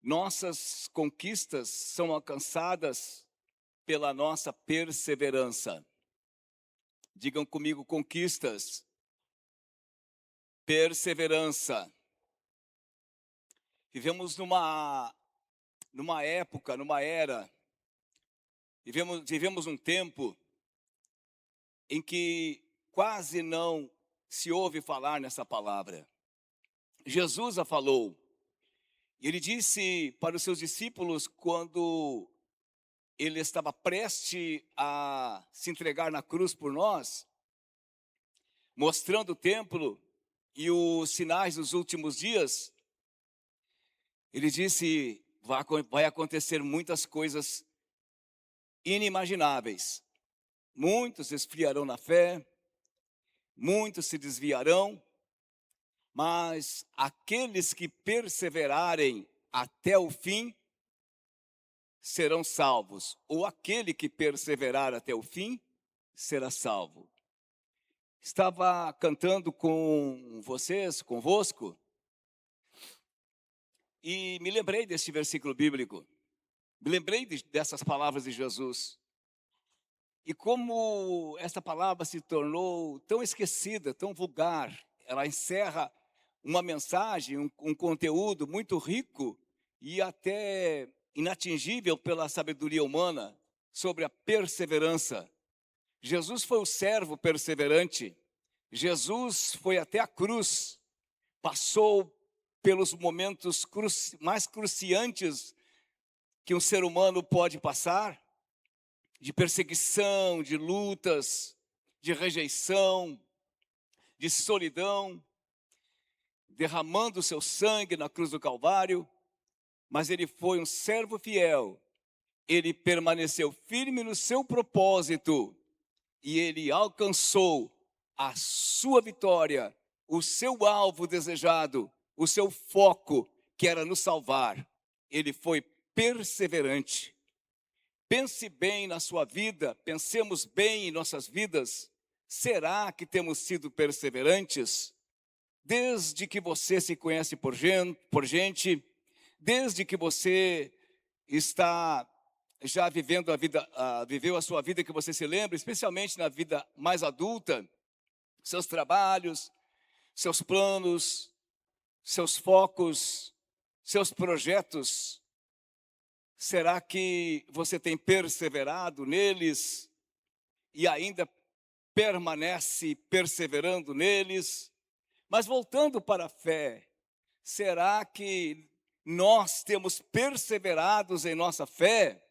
Nossas conquistas são alcançadas pela nossa perseverança. Digam comigo, conquistas, perseverança. Vivemos numa época, numa era, vivemos um tempo em que quase não se ouve falar nessa palavra. Jesus a falou. Ele disse para os seus discípulos quando ele estava prestes a se entregar na cruz por nós, mostrando o templo e os sinais dos últimos dias. Ele disse: vai acontecer muitas coisas inimagináveis. Muitos esfriarão na fé, muitos se desviarão, mas aqueles que perseverarem até o fim serão salvos. Ou aquele que perseverar até o fim será salvo. Estava cantando com vocês, convosco, e me lembrei deste versículo bíblico. Me lembrei dessas palavras de Jesus. E como essa palavra se tornou tão esquecida, tão vulgar, ela encerra uma mensagem, um conteúdo muito rico e até inatingível pela sabedoria humana sobre a perseverança. Jesus foi o servo perseverante. Jesus foi até a cruz, passou pelos momentos mais cruciantes que um ser humano pode passar, de perseguição, de lutas, de rejeição, de solidão, derramando o seu sangue na cruz do Calvário, mas ele foi um servo fiel, ele permaneceu firme no seu propósito e ele alcançou a sua vitória, o seu alvo desejado, o seu foco, que era nos salvar. Ele foi perseverante. Pense bem na sua vida, pensemos bem em nossas vidas. Será que temos sido perseverantes? Desde que você se conhece por gente, desde que você está já vivendo viveu a sua vida que você se lembra, especialmente na vida mais adulta, seus trabalhos, seus planos, seus focos, seus projetos. Será que você tem perseverado neles e ainda permanece perseverando neles? Mas voltando para a fé, será que nós temos perseverados em nossa fé?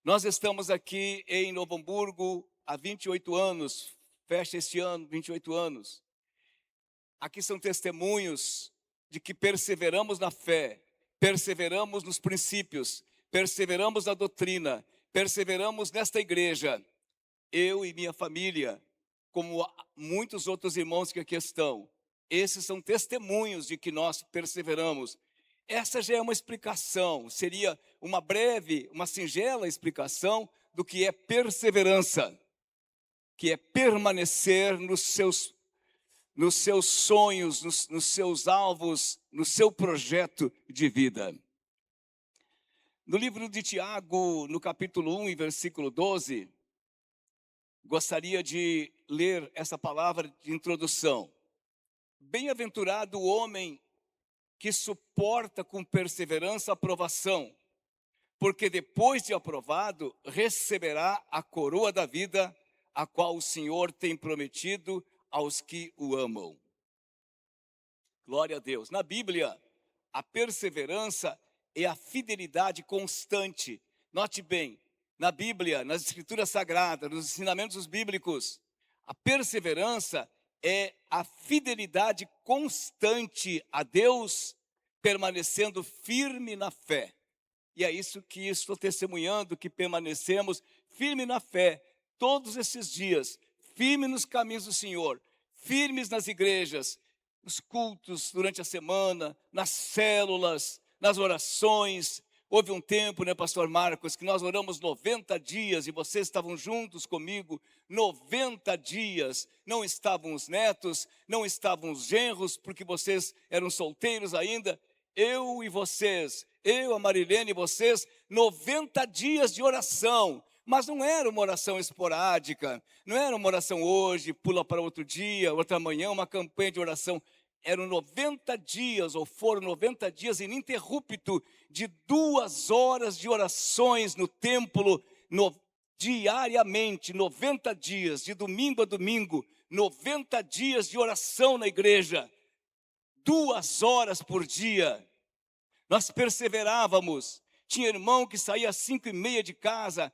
Nós estamos aqui em Novo Hamburgo há 28 anos, fecha este ano 28 anos. Aqui são testemunhos de que perseveramos na fé, perseveramos nos princípios, perseveramos na doutrina, perseveramos nesta igreja. Eu e minha família, como muitos outros irmãos que aqui estão, esses são testemunhos de que nós perseveramos. Essa já é uma explicação, seria uma breve, uma singela explicação do que é perseverança, que é permanecer nos seus sonhos, nos seus alvos, no seu projeto de vida. No livro de Tiago, no capítulo 1 e versículo 12, gostaria de ler essa palavra de introdução. Bem-aventurado o homem que suporta com perseverança a provação, porque depois de aprovado, receberá a coroa da vida, a qual o Senhor tem prometido aos que o amam. Glória a Deus. Na Bíblia, a perseverança é a fidelidade constante. Note bem, na Bíblia, nas Escrituras Sagradas, nos ensinamentos bíblicos, a perseverança é a fidelidade constante a Deus, permanecendo firme na fé. E é isso que estou testemunhando, que permanecemos firme na fé, todos esses dias, firme nos caminhos do Senhor, firmes nas igrejas, nos cultos durante a semana, nas células, nas orações. Houve um tempo, pastor Marcos, que nós oramos 90 dias e vocês estavam juntos comigo, 90 dias. Não estavam os netos, não estavam os genros, porque vocês eram solteiros ainda. eu e vocês, eu, a Marilene e vocês, 90 dias de oração. Mas não era uma oração esporádica, não era uma oração hoje, pula para outro dia, outra manhã, uma campanha de oração. Eram 90 dias, ou foram 90 dias ininterrupto, de 2 horas de orações no templo, diariamente, 90 dias, de domingo a domingo, 90 dias de oração na igreja, 2 horas por dia. Nós perseverávamos. Tinha irmão que saía às 5h30 de casa,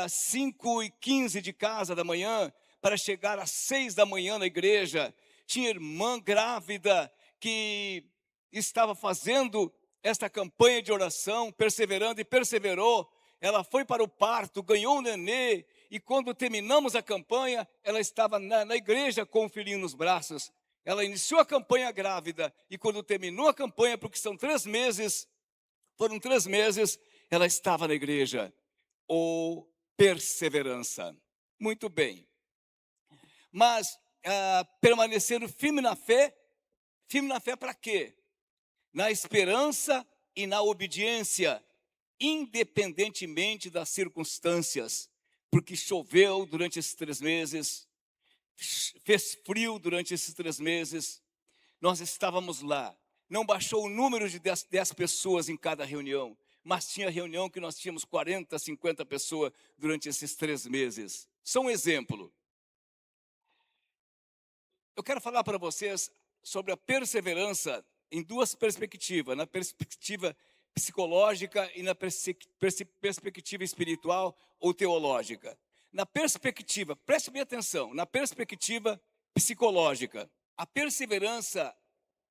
às 5h15 de casa da manhã, para chegar às 6 da manhã na igreja. Tinha irmã grávida que estava fazendo esta campanha de oração, perseverando e perseverou. Ela foi para o parto, ganhou um nenê, e quando terminamos a campanha, ela estava na igreja com o filhinho nos braços. Ela iniciou a campanha grávida, e quando terminou a campanha, porque são 3 meses, foram 3 meses, ela estava na igreja. Ou perseverança. Muito bem. Mas permanecendo firme na fé para quê? Na esperança e na obediência, independentemente das circunstâncias, porque choveu durante esses 3 meses, fez frio durante esses 3 meses, nós estávamos lá, não baixou o número de 10 pessoas em cada reunião, mas tinha reunião que nós tínhamos 40, 50 pessoas durante esses 3 meses. Só um exemplo. Eu quero falar para vocês sobre a perseverança em 2 perspectivas, na perspectiva psicológica e na perspectiva espiritual ou teológica. Na perspectiva, preste bem atenção, na perspectiva psicológica, a perseverança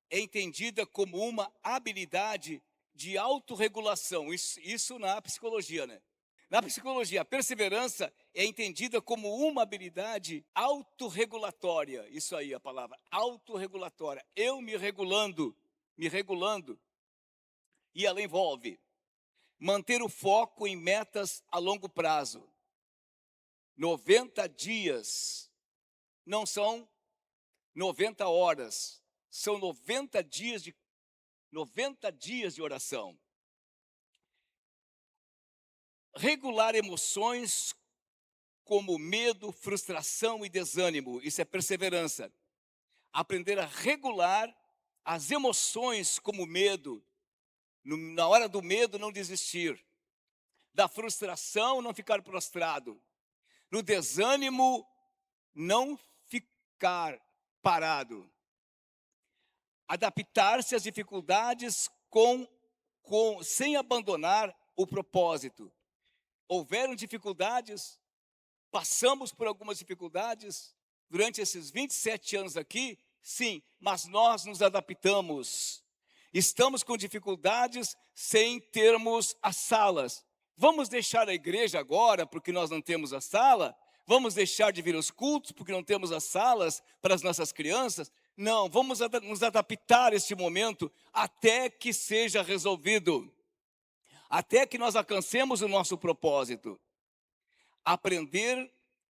é entendida como uma habilidade de autorregulação, isso na psicologia, né? Na psicologia, a perseverança é entendida como uma habilidade autorregulatória, isso aí a palavra, autorregulatória, eu me regulando, e ela envolve manter o foco em metas a longo prazo. 90 dias, não são 90 horas, são 90 dias de oração. Regular emoções como medo, frustração e desânimo, isso é perseverança. Aprender a regular as emoções como medo, na hora do medo não desistir, da frustração não ficar prostrado, no desânimo não ficar parado, adaptar-se às dificuldades sem abandonar o propósito. Houveram dificuldades, passamos por algumas dificuldades durante esses 27 anos aqui, sim, mas nós nos adaptamos. Estamos com dificuldades sem termos as salas. Vamos deixar a igreja agora porque nós não temos a sala? Vamos deixar de vir aos cultos porque não temos as salas para as nossas crianças? Não, vamos nos adaptar a este momento até que seja resolvido. Até que nós alcancemos o nosso propósito. Aprender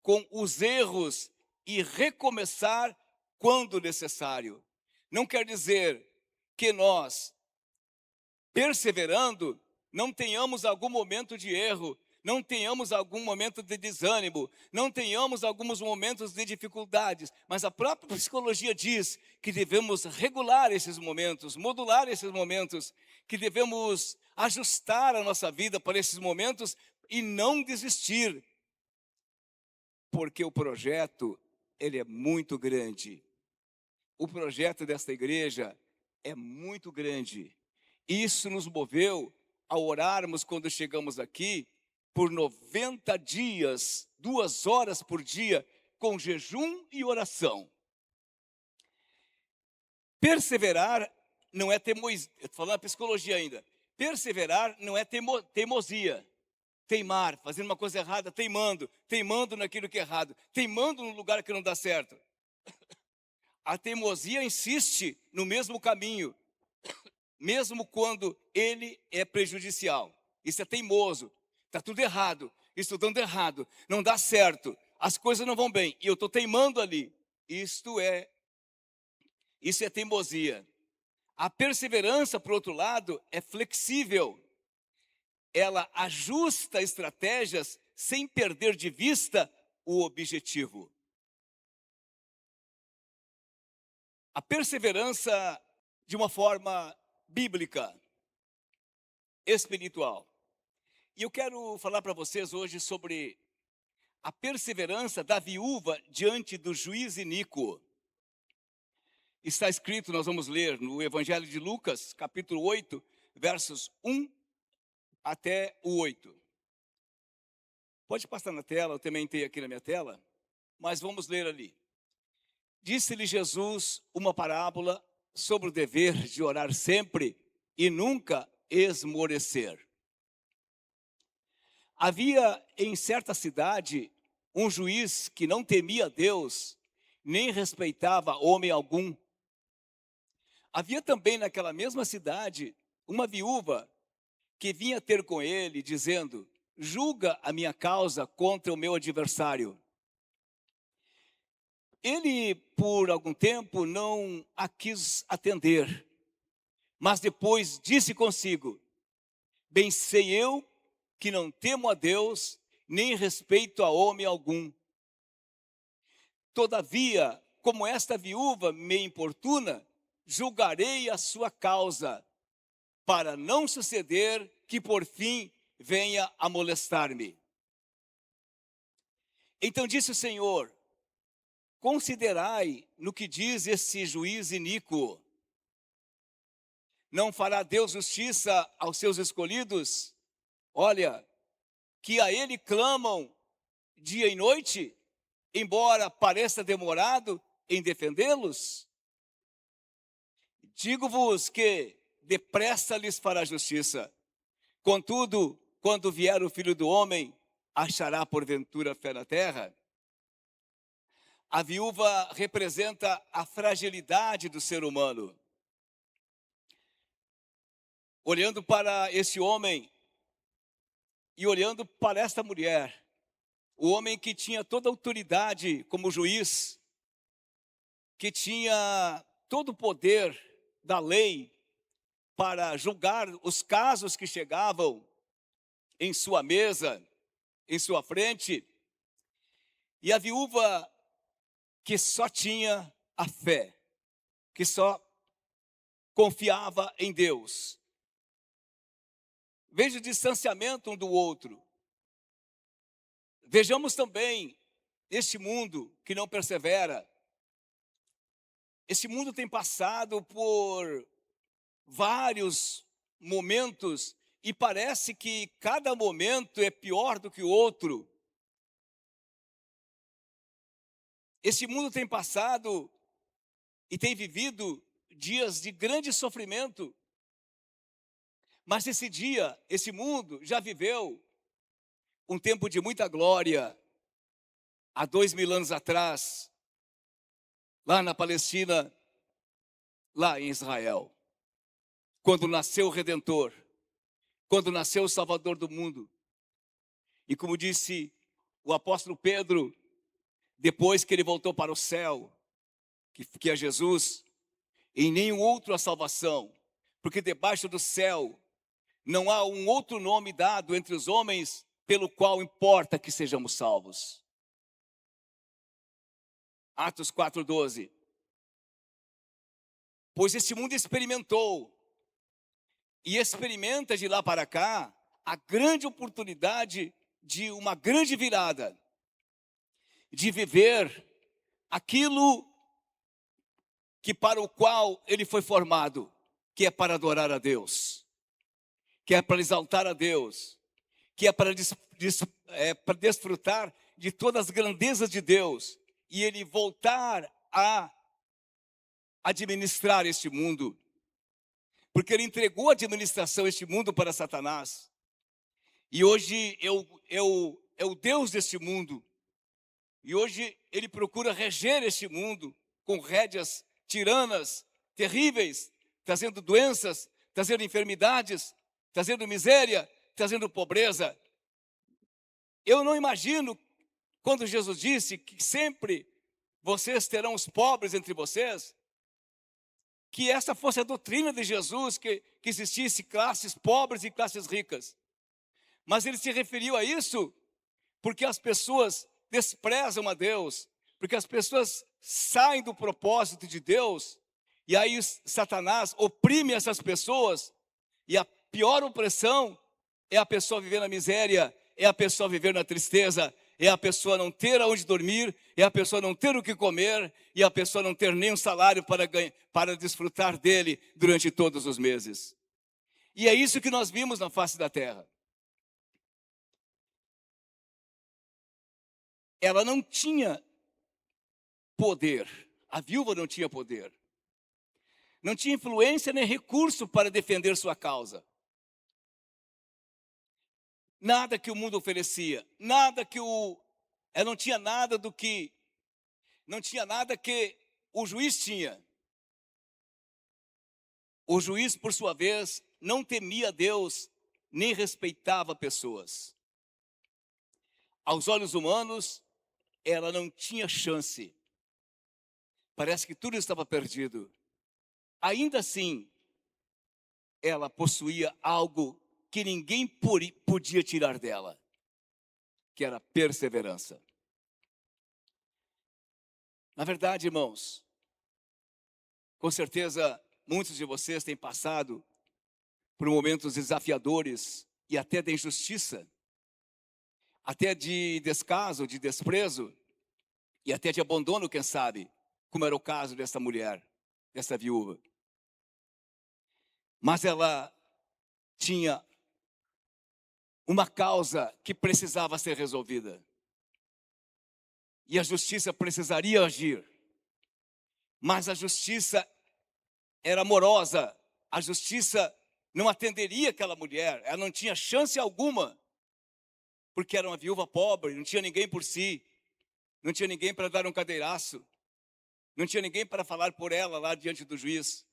com os erros e recomeçar quando necessário. Não quer dizer que nós, perseverando, não tenhamos algum momento de erro, não tenhamos algum momento de desânimo, não tenhamos alguns momentos de dificuldades, mas a própria psicologia diz que devemos regular esses momentos, modular esses momentos, que devemos ajustar a nossa vida para esses momentos e não desistir, porque o projeto, ele é muito grande. O projeto desta igreja é muito grande. Isso nos moveu a orarmos quando chegamos aqui, por 90 dias, 2 horas por dia, com jejum e oração. Perseverar não é teimosia, estou falando a psicologia ainda. Perseverar não é teimosia. Teimar, fazendo uma coisa errada, teimando naquilo que é errado, teimando no lugar que não dá certo. A teimosia insiste no mesmo caminho, mesmo quando ele é prejudicial. Isso é teimoso. Está tudo errado, estou dando errado, não dá certo, as coisas não vão bem, e eu estou teimando ali. Isso é teimosia. A perseverança, por outro lado, é flexível. Ela ajusta estratégias sem perder de vista o objetivo. A perseverança de uma forma bíblica, espiritual. E eu quero falar para vocês hoje sobre a perseverança da viúva diante do juiz iníquo. Está escrito, nós vamos ler no Evangelho de Lucas, capítulo 8, versos 1 até o 8. Pode passar na tela, eu também tenho aqui na minha tela, mas vamos ler ali. Disse-lhe Jesus uma parábola sobre o dever de orar sempre e nunca esmorecer. Havia em certa cidade um juiz que não temia Deus, nem respeitava homem algum. Havia também naquela mesma cidade uma viúva que vinha ter com ele, dizendo: julga a minha causa contra o meu adversário. Ele, por algum tempo, não a quis atender, mas depois disse consigo: bem sei eu que não temo a Deus, nem respeito a homem algum. Todavia, como esta viúva me importuna, julgarei a sua causa, para não suceder que por fim venha a molestar-me. Então disse o Senhor: considerai no que diz esse juiz iníquo. Não fará Deus justiça aos seus escolhidos? Olha, que a ele clamam dia e noite, embora pareça demorado em defendê-los? Digo-vos que depressa lhes fará justiça. Contudo, quando vier o Filho do Homem, achará porventura fé na terra? A viúva representa a fragilidade do ser humano. Olhando para esse homem e olhando para esta mulher, o homem que tinha toda a autoridade como juiz, que tinha todo o poder da lei para julgar os casos que chegavam em sua mesa, em sua frente, e a viúva que só tinha a fé, que só confiava em Deus. Veja o distanciamento um do outro. Vejamos também este mundo que não persevera. Esse mundo tem passado por vários momentos e parece que cada momento é pior do que o outro. Esse mundo tem passado e tem vivido dias de grande sofrimento. Mas esse mundo já viveu um tempo de muita glória. Há 2000 anos atrás, lá na Palestina, lá em Israel, quando nasceu o Redentor, quando nasceu o Salvador do mundo. E como disse o apóstolo Pedro, depois que ele voltou para o céu, que é Jesus, em nenhum outro há salvação, porque debaixo do céu não há um outro nome dado entre os homens pelo qual importa que sejamos salvos. Atos 4:12. Pois esse mundo experimentou e experimenta de lá para cá a grande oportunidade de uma grande virada, de viver aquilo que para o qual ele foi formado, que é para adorar a Deus, que é para exaltar a Deus, que é para desfrutar de todas as grandezas de Deus, e ele voltar a administrar este mundo, porque ele entregou a administração deste mundo para Satanás, e hoje é o Deus deste mundo, e hoje ele procura reger este mundo com rédeas tiranas, terríveis, trazendo doenças, trazendo enfermidades, trazendo miséria, trazendo pobreza. Eu não imagino quando Jesus disse que sempre vocês terão os pobres entre vocês, que essa fosse a doutrina de Jesus, que existisse classes pobres e classes ricas. Mas ele se referiu a isso porque as pessoas desprezam a Deus, porque as pessoas saem do propósito de Deus, e aí Satanás oprime essas pessoas, e a pior opressão é a pessoa viver na miséria, é a pessoa viver na tristeza, é a pessoa não ter aonde dormir, é a pessoa não ter o que comer, e a pessoa não ter nem um salário para desfrutar dele durante todos os meses. E é isso que nós vimos na face da terra. Ela não tinha poder, a viúva não tinha poder, não tinha influência nem recurso para defender sua causa. Nada que o mundo oferecia, nada que ela não tinha nada não tinha nada que o juiz tinha. O juiz, por sua vez, não temia Deus, nem respeitava pessoas. Aos olhos humanos, ela não tinha chance. Parece que tudo estava perdido. Ainda assim, ela possuía algo que ninguém podia tirar dela, que era perseverança. Na verdade, irmãos, com certeza muitos de vocês têm passado por momentos desafiadores e até de injustiça, até de descaso, de desprezo e até de abandono, quem sabe, como era o caso dessa mulher, dessa viúva. Mas ela tinha uma causa que precisava ser resolvida. E a justiça precisaria agir. Mas a justiça era amorosa. A justiça não atenderia aquela mulher. Ela não tinha chance alguma. Porque era uma viúva pobre, não tinha ninguém por si. Não tinha ninguém para dar um cadeiraço. Não tinha ninguém para falar por ela lá diante do juiz.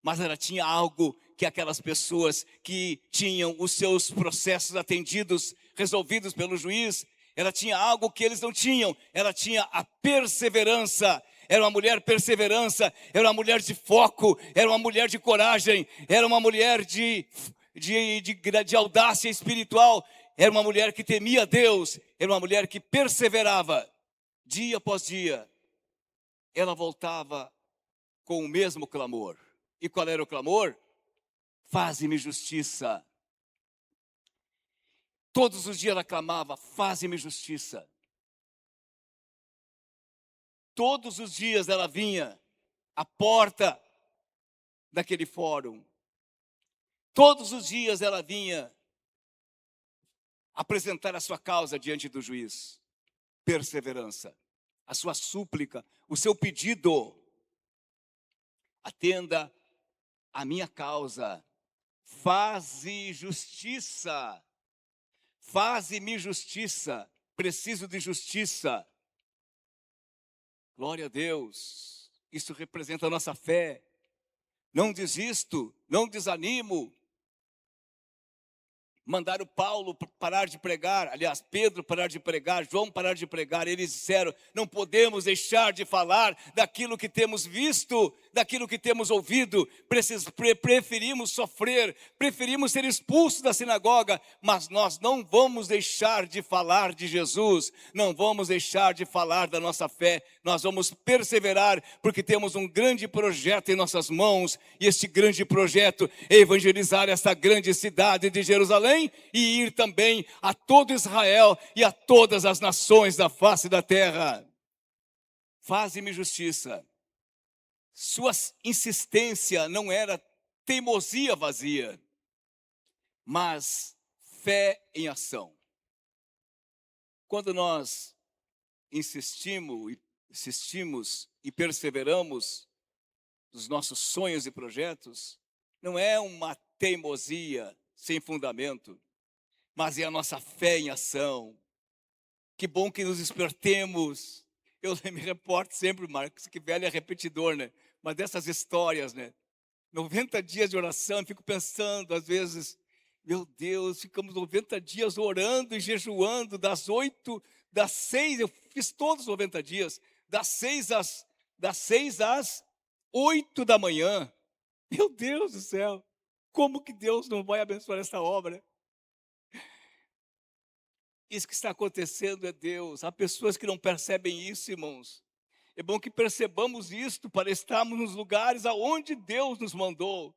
Mas ela tinha algo que aquelas pessoas que tinham os seus processos atendidos, resolvidos pelo juiz, ela tinha algo que eles não tinham. Ela tinha a perseverança. Era uma mulher perseverança, era uma mulher de foco, era uma mulher de coragem, era uma mulher de audácia espiritual, era uma mulher que temia Deus, era uma mulher que perseverava. Dia após dia, ela voltava com o mesmo clamor. E qual era o clamor? Faze-me justiça. Todos os dias ela clamava, faze-me justiça. Todos os dias ela vinha à porta daquele fórum. Todos os dias ela vinha apresentar a sua causa diante do juiz. Perseverança, a sua súplica, o seu pedido. Atenda a minha causa. Faze justiça. Faze-me justiça. Preciso de justiça. Glória a Deus. Isso representa a nossa fé. Não desisto, não desanimo. Mandaram Paulo parar de pregar, aliás, Pedro parar de pregar, João parar de pregar. Eles disseram, não podemos deixar de falar daquilo que temos visto, daquilo que temos ouvido. Preferimos sofrer, preferimos ser expulsos da sinagoga, mas nós não vamos deixar de falar de Jesus, não vamos deixar de falar da nossa fé. Nós vamos perseverar, porque temos um grande projeto em nossas mãos, e este grande projeto é evangelizar essa grande cidade de Jerusalém, e ir também a todo Israel e a todas as nações da face da terra. Faze-me justiça. Sua insistência não era teimosia vazia, mas fé em ação. Quando nós insistimos e perseveramos nos nossos sonhos e projetos, não é uma teimosia sem fundamento, mas é a nossa fé em ação. Que bom que nos despertemos. Eu me reporto sempre, Marcos, que velho é repetidor, né? Mas dessas histórias, né? 90 dias de oração, eu fico pensando, às vezes, meu Deus, ficamos 90 dias orando e jejuando, das 6, eu fiz todos os 90 dias, das 6 às 8 da manhã. Meu Deus do céu, como que Deus não vai abençoar essa obra? Isso que está acontecendo é Deus. Há pessoas que não percebem isso, irmãos. É bom que percebamos isto para estarmos nos lugares aonde Deus nos mandou.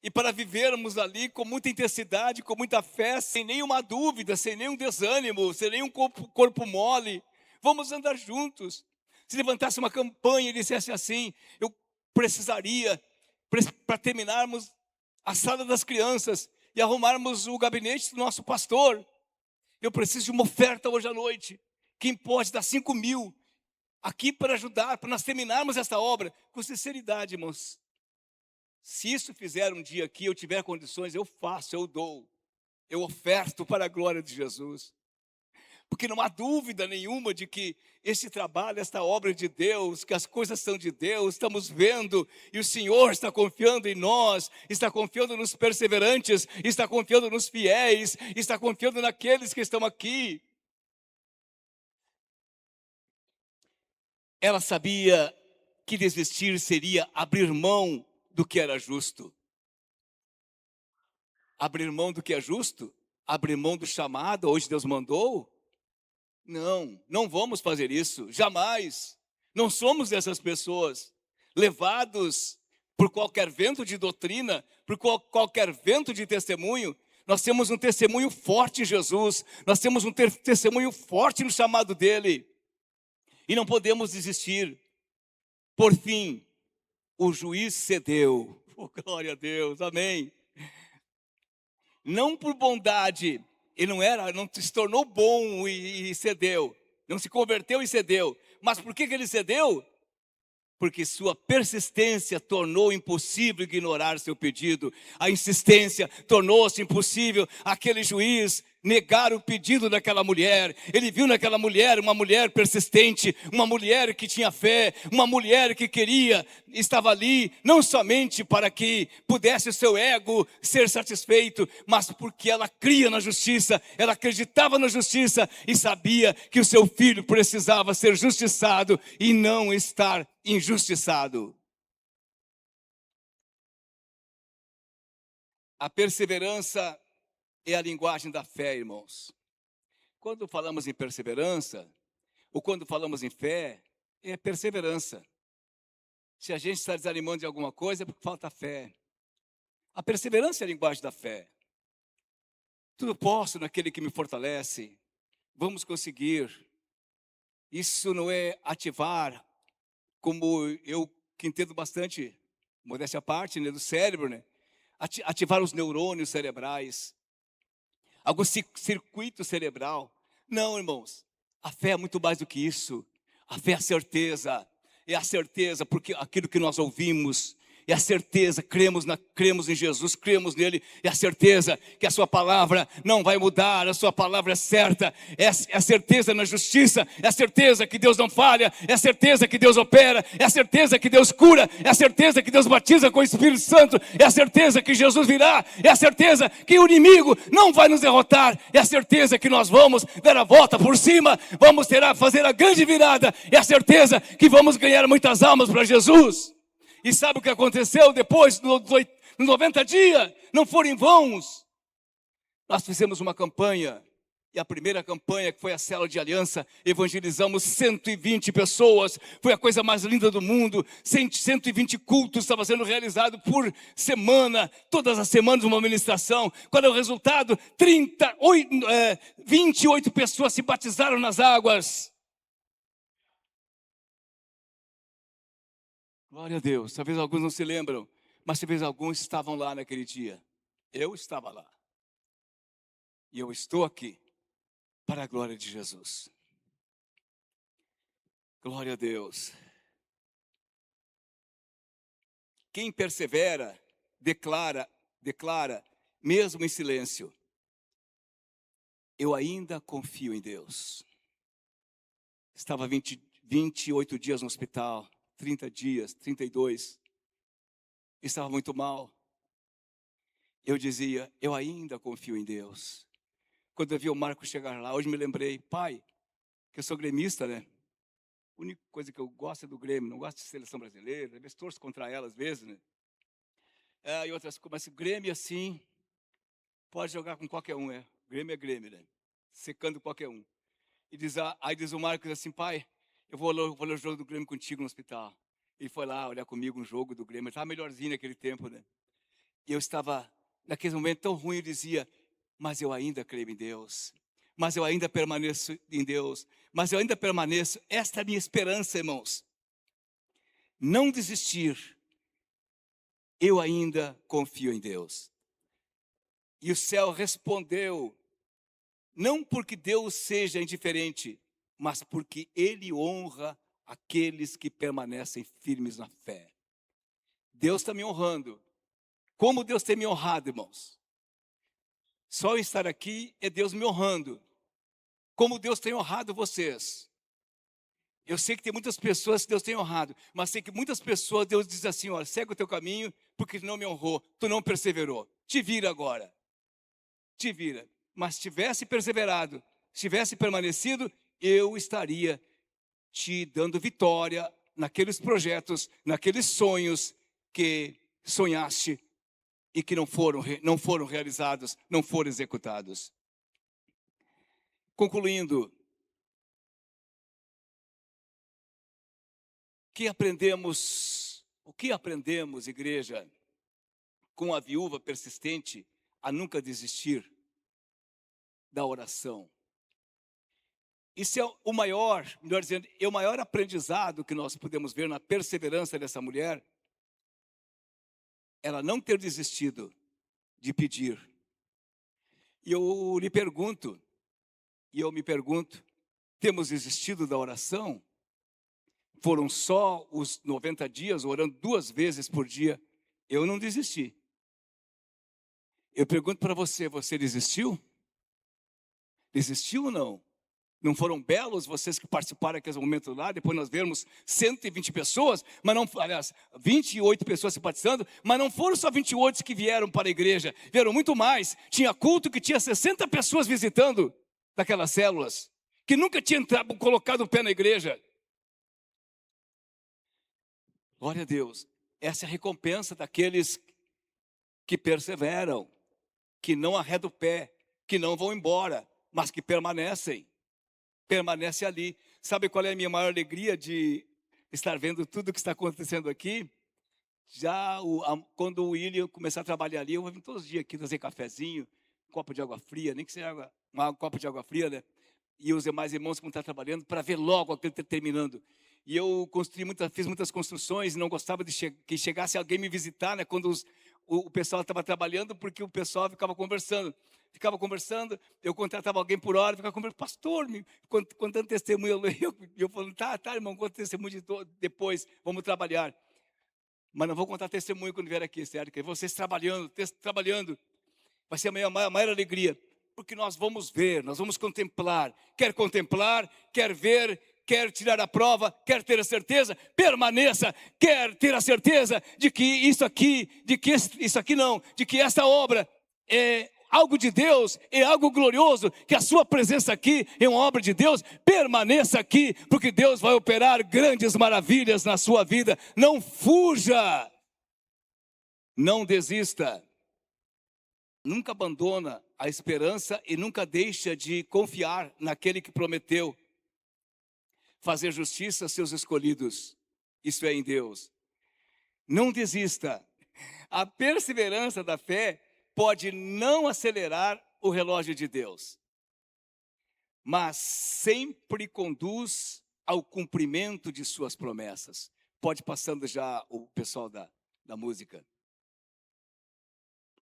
E para vivermos ali com muita intensidade, com muita fé, sem nenhuma dúvida, sem nenhum desânimo, sem nenhum corpo mole. Vamos andar juntos. Se levantasse uma campanha e dissesse assim: eu precisaria, para terminarmos a sala das crianças e arrumarmos o gabinete do nosso pastor, eu preciso de uma oferta hoje à noite. Quem pode dar 5.000 aqui para ajudar, para nós terminarmos esta obra? Com sinceridade, irmãos. Se isso fizer um dia aqui, eu tiver condições, eu faço, eu dou. Eu oferto para a glória de Jesus. Porque não há dúvida nenhuma de que este trabalho, esta obra de Deus, que as coisas são de Deus, estamos vendo, e o Senhor está confiando em nós, está confiando nos perseverantes, está confiando nos fiéis, está confiando naqueles que estão aqui. Ela sabia que desistir seria abrir mão do que era justo. Abrir mão do que é justo? Abrir mão do chamado, hoje Deus mandou? Não, não vamos fazer isso, jamais. Não somos dessas pessoas, levados por qualquer vento de doutrina, por qualquer vento de testemunho. Nós temos um testemunho forte em Jesus, nós temos um testemunho forte no chamado dele, e não podemos desistir. Por fim, o juiz cedeu. Oh, glória a Deus, amém. Não por bondade, ele não se tornou bom e cedeu, não se converteu e cedeu. Mas por que ele cedeu? Porque sua persistência tornou impossível ignorar seu pedido. A insistência tornou-se impossível aquele juiz negar o pedido daquela mulher. Ele viu naquela mulher uma mulher persistente, uma mulher que tinha fé, uma mulher que queria, estava ali não somente para que pudesse o seu ego ser satisfeito, mas porque ela cria na justiça, ela acreditava na justiça e sabia que o seu filho precisava ser justiçado e não estar injustiçado. A perseverança é a linguagem da fé, irmãos. Quando falamos em perseverança, ou quando falamos em fé, é perseverança. Se a gente está desanimando de alguma coisa, é porque falta fé. A perseverança é a linguagem da fé. Tudo posso naquele que me fortalece. Vamos conseguir. Isso não é ativar, como eu que entendo bastante, modéstia à parte, né, do cérebro, né? Ativar os neurônios cerebrais, algum circuito cerebral. Não, irmãos, a fé é muito mais do que isso. A fé é a certeza, porque aquilo que nós ouvimos, é a certeza, cremos em Jesus, cremos nele, é a certeza que a sua palavra não vai mudar, a sua palavra é certa, é a certeza na justiça, é a certeza que Deus não falha, é a certeza que Deus opera, é a certeza que Deus cura, é a certeza que Deus batiza com o Espírito Santo, é a certeza que Jesus virá, é a certeza que o inimigo não vai nos derrotar, é a certeza que nós vamos dar a volta por cima, vamos fazer a grande virada, é a certeza que vamos ganhar muitas almas para Jesus. E sabe o que aconteceu depois, nos 90 dias? Não foram em vãos. Nós fizemos uma campanha, e a primeira campanha, que foi a célula de aliança, evangelizamos 120 pessoas, foi a coisa mais linda do mundo. 120 cultos estavam sendo realizados por semana, todas as semanas uma ministração. Qual é o resultado? 28 pessoas se batizaram nas águas. Glória a Deus. Talvez alguns não se lembram, mas talvez alguns estavam lá naquele dia. Eu estava lá. E eu estou aqui para a glória de Jesus. Glória a Deus. Quem persevera, declara, mesmo em silêncio: eu ainda confio em Deus. Estava 28 dias no hospital. 30 dias, 32, estava muito mal. Eu dizia: eu ainda confio em Deus. Quando eu vi o Marco chegar lá, hoje me lembrei: pai, que eu sou gremista, né? A única coisa que eu gosto é do Grêmio, não gosto de seleção brasileira, às vezes torço contra ela, às vezes, né? E outras coisas, mas o Grêmio, assim, pode jogar com qualquer um, é. Grêmio é Grêmio, né? Secando qualquer um. E aí diz o Marcos assim, pai, eu vou ler o jogo do Grêmio contigo no hospital. Ele foi lá olhar comigo um jogo do Grêmio, estava melhorzinho naquele tempo, né? E eu estava, naquele momento tão ruim, eu dizia, mas eu ainda creio em Deus. Mas eu ainda permaneço em Deus. Mas eu ainda permaneço. Esta é a minha esperança, irmãos. Não desistir. Eu ainda confio em Deus. E o céu respondeu, não porque Deus seja indiferente, mas porque Ele honra aqueles que permanecem firmes na fé. Deus está me honrando. Como Deus tem me honrado, irmãos? Só estar aqui é Deus me honrando. Como Deus tem honrado vocês. Eu sei que tem muitas pessoas que Deus tem honrado, mas sei que muitas pessoas Deus diz assim, olha, segue o teu caminho, porque tu não me honrou, tu não perseverou. Te vira agora. Te vira. Mas se tivesse perseverado, se tivesse permanecido, eu estaria te dando vitória naqueles projetos, naqueles sonhos que sonhaste e que não foram realizados, não foram executados. Concluindo, o que aprendemos, igreja, com a viúva persistente a nunca desistir da oração? Isso é o maior, melhor dizendo, é o maior aprendizado que nós podemos ver na perseverança dessa mulher. Ela não ter desistido de pedir. E eu me pergunto, temos desistido da oração? Foram só os 90 dias, orando 2 vezes por dia. Eu não desisti. Eu pergunto para você, você desistiu? Desistiu ou não? Não foram belos vocês que participaram daquele momento lá? Depois nós vemos 120 pessoas, mas não, aliás, 28 pessoas se participando, mas não foram só 28 que vieram para a igreja, vieram muito mais. Tinha culto que tinha 60 pessoas visitando daquelas células, que nunca tinham colocado o pé na igreja. Glória a Deus. Essa é a recompensa daqueles que perseveram, que não arredam o pé, que não vão embora, mas que permanecem ali. Sabe qual é a minha maior alegria de estar vendo tudo o que está acontecendo aqui? Quando o William começar a trabalhar ali, eu vou vir todos os dias aqui trazer cafezinho, um copo de água fria, nem que seja um copo de água fria, né? E os demais irmãos que estão trabalhando, para ver logo aquilo terminando. E eu fiz muitas construções e não gostava de que chegasse alguém me visitar, né? Quando o pessoal estava trabalhando, porque o pessoal ficava conversando, eu contratava alguém por hora, ficava conversando, pastor, contando testemunho, eu falando, tá, irmão, conta testemunho depois, vamos trabalhar. Mas não vou contar testemunho quando vier aqui, certo? Que vocês trabalhando, vai ser a minha maior alegria, porque nós vamos ver, nós vamos contemplar, quer ver, quer tirar a prova, quer ter a certeza, permaneça, quer ter a certeza de que isso aqui não, de que essa obra é algo de Deus, é algo glorioso, que a sua presença aqui é uma obra de Deus. Permaneça aqui, porque Deus vai operar grandes maravilhas na sua vida. Não fuja, não desista, nunca abandona a esperança e nunca deixa de confiar naquele que prometeu fazer justiça a seus escolhidos, isso é em Deus. Não desista. A perseverança da fé pode não acelerar o relógio de Deus, mas sempre conduz ao cumprimento de suas promessas. Pode passando já o pessoal da música.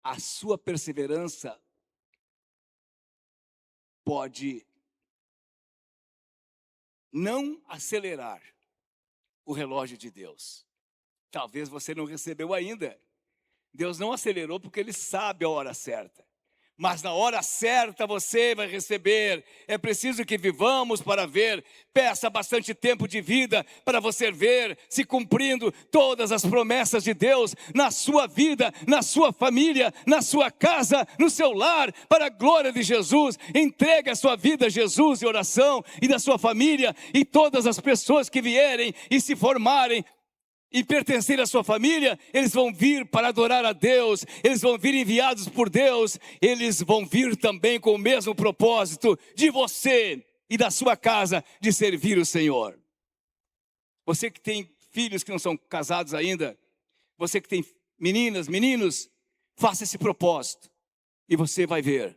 A sua perseverança pode não acelerar o relógio de Deus. Talvez você não recebeu ainda. Deus não acelerou porque Ele sabe a hora certa. Mas na hora certa você vai receber. É preciso que vivamos para ver. Peça bastante tempo de vida para você ver se cumprindo todas as promessas de Deus na sua vida, na sua família, na sua casa, no seu lar, para a glória de Jesus. Entregue a sua vida a Jesus em oração e da sua família, e todas as pessoas que vierem e se formarem e pertencer à sua família, eles vão vir para adorar a Deus, eles vão vir enviados por Deus, eles vão vir também com o mesmo propósito de você e da sua casa, de servir o Senhor. Você que tem filhos que não são casados ainda, você que tem meninas, meninos, faça esse propósito, e você vai ver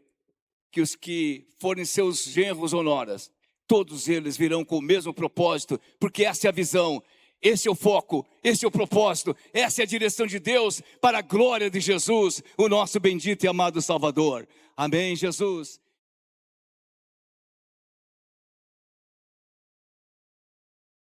que os que forem seus genros ou noras, todos eles virão com o mesmo propósito, porque essa é a visão. Esse é o foco, esse é o propósito, essa é a direção de Deus para a glória de Jesus, o nosso bendito e amado Salvador. Amém, Jesus?